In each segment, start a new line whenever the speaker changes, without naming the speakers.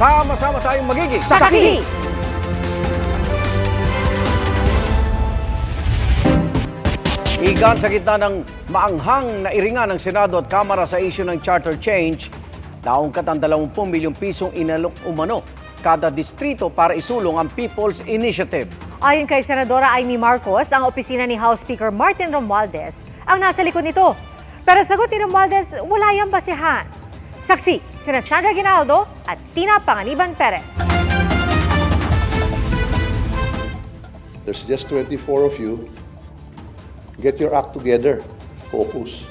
Sama-sama tayong magiging
Saksi!
Igan sa gitna ng maanghang na iringan ng Senado at Kamara sa issue ng charter change, naungkat ang 20 milyong pisong inalok umano kada distrito para isulong ang People's Initiative.
Ayon kay Senadora Amy Marcos, ang opisina ni House Speaker Martin Romualdez ang nasa likod nito. Pero sagot ni Romualdez, wala yang basihan. Saksi, sina Sandra Ginaldo at Tina Panganiban Perez.
There's just 24 of you. Get your act together. Focus.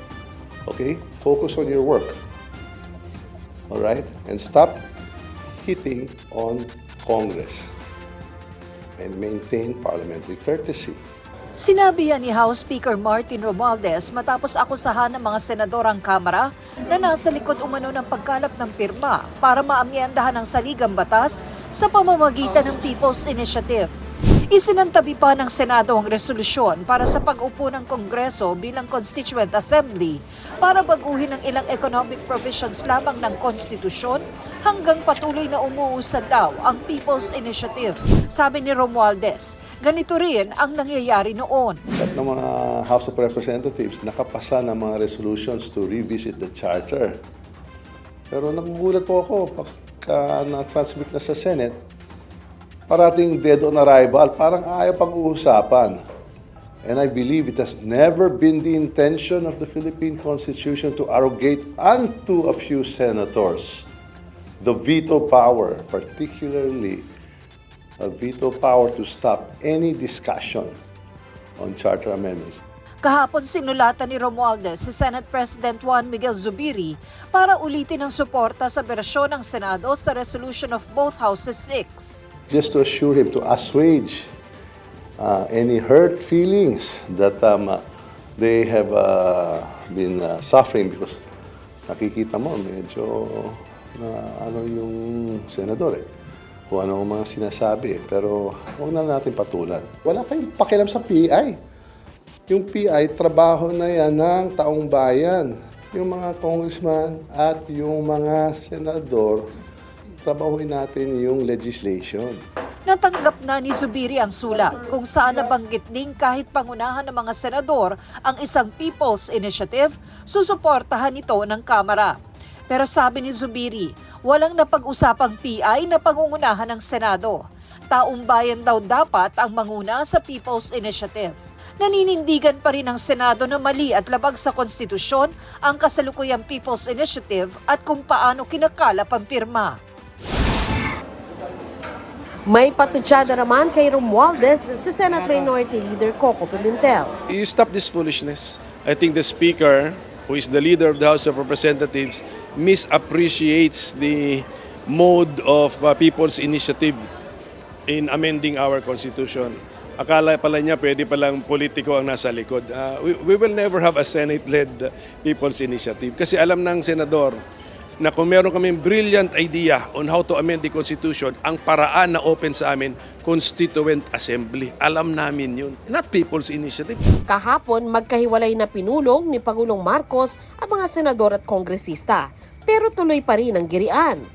Okay? Focus on your work. All right? And stop hitting on Congress. And maintain parliamentary courtesy.
Sinabi yan ni House Speaker Martin Romualdez matapos akusahan ng mga senadorang Kamara na nasa likod umano ng pagkalap ng pirma para maamyendahan ang saligang batas sa pamamagitan ng People's Initiative. Isinantabi pa ng Senado ang resolusyon para sa pag-upo ng Kongreso bilang Constituent Assembly para baguhin ang ilang economic provisions lamang ng konstitusyon hanggang patuloy na umuusad daw ang People's Initiative. Sabi ni Romualdez, ganito rin ang nangyayari noon.
At ng mga House of Representatives, nakapasa ng mga resolutions to revisit the charter. Pero nagugulat po ako pagka na-transmit na sa Senate, parating dead on arrival, parang ayaw pag-uusapan. And I believe it has never been the intention of the Philippine Constitution to arrogate unto a few senators the veto power, particularly a veto power to stop any discussion on charter amendments.
Kahapon sinulatan ni Romualdez si Senate President Juan Miguel Zubiri para ulitin ang suporta sa bersyon ng Senado sa resolution of both Houses 6.
Just to assure him to assuage any hurt feelings that they have been suffering because nakikita mo medyo ano yung senador kung ano ang mga sinasabi pero huwag na natin patulan. Wala tayong pakialam sa PI. Yung PI, trabaho na yan ng taong bayan. Yung mga congressman at yung mga senador, trabahuin natin yung legislation.
Natanggap na ni Zubiri ang sulat kung saan nabanggit ding kahit pangunahan ng mga senador ang isang People's Initiative, susuportahan ito ng Kamara. Pero sabi ni Zubiri, walang napag-usapang PI na pangungunahan ng Senado. Taong bayan daw dapat ang manguna sa People's Initiative. Naninindigan pa rin ang Senado na mali at labag sa konstitusyon ang kasalukuyang People's Initiative at kung paano kinakalap ang pirma.
May patutsada naman kay Romualdez si Senate Minority Leader Coco Pimentel.
You stop this foolishness. I think the Speaker, who is the leader of the House of Representatives, misappreciates the mode of People's Initiative in amending our Constitution. Akala pala niya pwede palang politiko ang nasa likod. We will never have a Senate-led People's Initiative kasi alam ng Senador na kung meron kaming brilliant idea on how to amend the Constitution, ang paraan na open sa amin, Constituent Assembly. Alam namin yun, not People's Initiative.
Kahapon, magkahiwalay na pinulong ni Pangulong Marcos ang mga senador at kongresista, pero tuloy pa rin ang girian.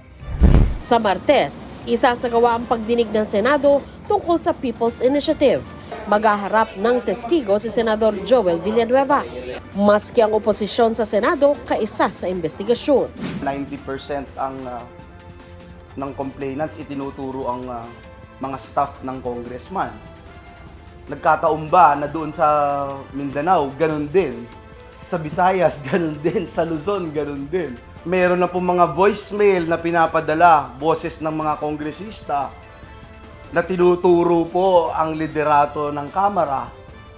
Sa Martes, isasagawa ang pagdinig ng Senado tungkol sa People's Initiative. Maghaharap ng testigo si Senador Joel Villanueva. Maski ang oposisyon sa Senado, kaisa sa investigasyon.
90% ng complainants itinuturo ang mga staff ng congressman. Nagkataon ba na doon sa Mindanao, ganun din. Sa Visayas, ganun din. Sa Luzon, ganun din. Meron na po mga voicemail na pinapadala, boses ng mga kongresista na tinuturo po ang liderato ng Kamara.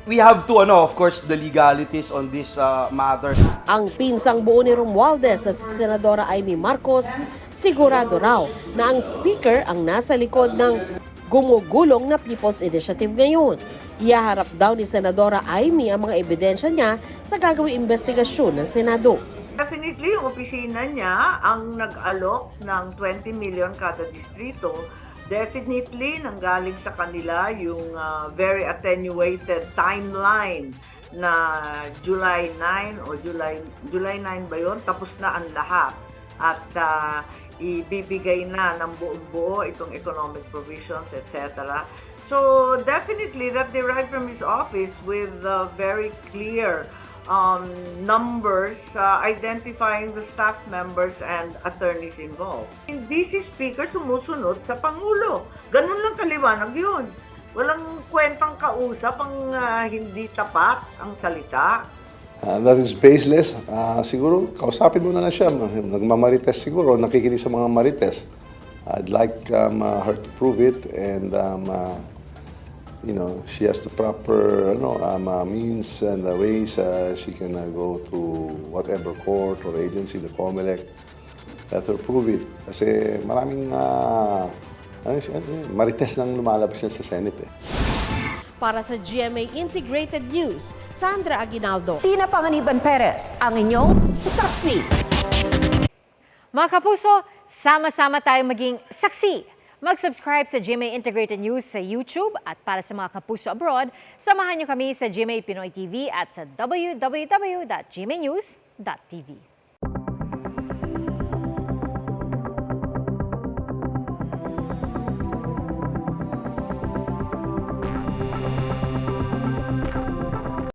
We have to, of course, the legalities on this matter.
Ang pinsang buo ni Romualdez sa Senadora Amy Marcos, sigurado raw na ang Speaker ang nasa likod ng gumugulong na People's Initiative ngayon. Ihaharap daw ni Senadora Amy ang mga ebidensya niya sa gagawing investigasyon ng Senado.
Definitely, yung opisina niya ang nag-alok ng 20 million kada distrito. Definitely, nanggaling sa kanila yung very attenuated timeline na July 9 o July 9 ba yun? Tapos na ang lahat. at ibibigay na ng buong-buo itong economic provisions, etc. So definitely that derived from his office with very clear numbers identifying the staff members and attorneys involved. Hindi si Speaker sumusunod sa Pangulo. Ganun lang kaliwanag yun. Walang kwentang kausap ang hindi tapat ang salita.
That is baseless. Siguro, kausapin mo na siya. Nagmamarites siguro, nakikinig sa mga marites. I'd like her to prove it and she has the proper means and the ways she can go to whatever court or agency, the COMELEC, let her prove it. Kasi maraming marites nang lumalabas yan sa Senate.
Para sa GMA Integrated News, Sandra Aguinaldo.
Tina Panganiban Perez, ang inyong saksi.
Mga kapuso, sama-sama tayong maging saksi. Mag-subscribe sa GMA Integrated News sa YouTube at para sa mga kapuso abroad, samahan niyo kami sa GMA Pinoy TV at sa www.gmanews.tv.